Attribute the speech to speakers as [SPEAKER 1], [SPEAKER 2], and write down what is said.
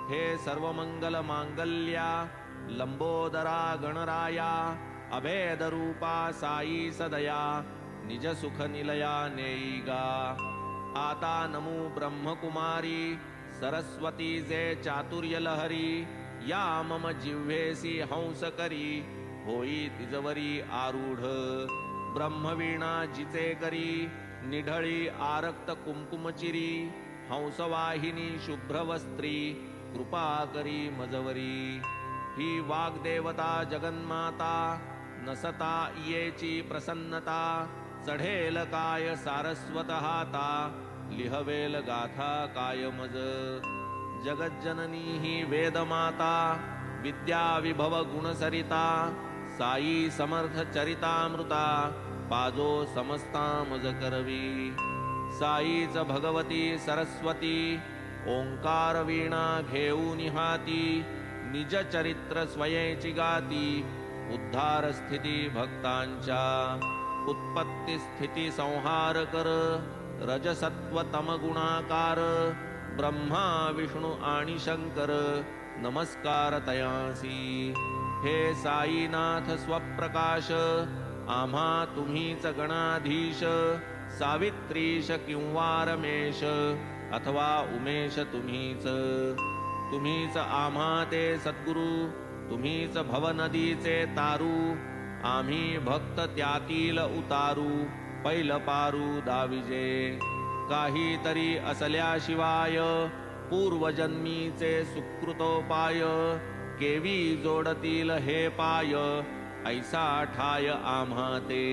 [SPEAKER 1] हे सर्वमंगल मांगल्या लंबोदरा गणराया अभेद रूपा साई सदया निज सुख निलया नेईगा। आता नमो ब्रह्मकुमारी सरस्वती जे चातुर्य लहरी या मम जिव्हेसी हंस करी होई तिजवरी आरूढ। ब्रह्मवीणा जिचे करी निढळी आरक्त कुंकुमचिरी हंसवाहिनी शुभ्रवस्त्री कृपा करी मजवरी। ही वाग्देवता जगन्माता नसता येची प्रसन्नता चढेल काय सारस्वत हाता लिहवेल गाथा काय मज। जगज्जननी ही वेदमाता विद्या विभव गुणसरिता साई समर्थ चरितामृता पाजो समस्ता मज करवी। साईच भगवती सरस्वती ओंकार वीणा घेऊन हाती निज चरित्र स्वयेची गाती उद्धार स्थिती भक्तांच्या। उत्पत्ती स्थिती संहार कर रजसत्व तम गुणाकार ब्रह्मा विष्णू आणि शंकर नमस्कार तयांसी। हे साईनाथ स्वप्रकाश आम्हा तुम्हीच गणाधीश सावित्रीश किंवा रमेश अथवा उमेश तुम्हीच आम्हा ते सद्गुरु तुम्हीच भवनदीचे तारू आम्ही भक्त त्यातील उतारू पैल पारू दाविजे। काहीतरी असल्याशिवाय पूर्वजन्मीचे सुकृतोपाय केवी जोडतील हे पाय ऐसा ठाय आम्हा ते।